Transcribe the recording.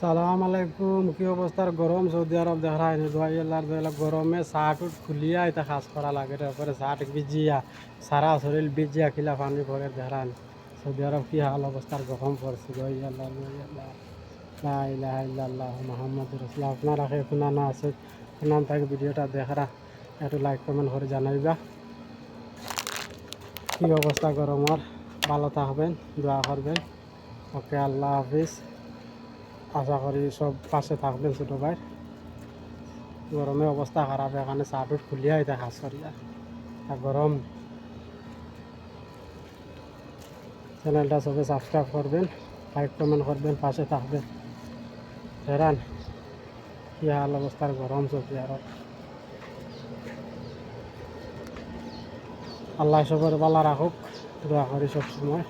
সালাম আলাইকুম। কি অবস্থার গরম সৌদি আরব দেখা হয় গরমে শার্ট উট খুলিয়া এটা কাজ করা লাগে তারপরে শার্ট ভিজিয়া সারা শরীর ভিজিয়া খিলা পানি ভরে দেখান সৌদি আরব কি হাল অবস্থার গরম পড়ছে আল্লাহ মোহাম্মদ রসুল্লাহ। আপনারা শুনা না আছে শুনান তাকে ভিডিওটা দেখারা একটু লাইক কমেন্ট করে জানাইবা কি অবস্থা গরমের। ভালো থাকবেন, দোয়া করবেন। ওকে, আল্লাহ হাফিজ। আশা করি সব পাশে থাকবেন ছোটো ভাই। গরমে অবস্থা খারাপ, এখানে চাটুট খুলিয়া এটা কাজ করিয়া গরম। চ্যানেলটা সবে সাবস্ক্রাইব করবেন, লাইক কমেন্ট করবেন, পাশে থাকবেন। হেরান কি হাল অবস্থার গরম চলছে আরো। আল্লাহ সবার ভালো রাখুক, দোয়া করি সব সময়।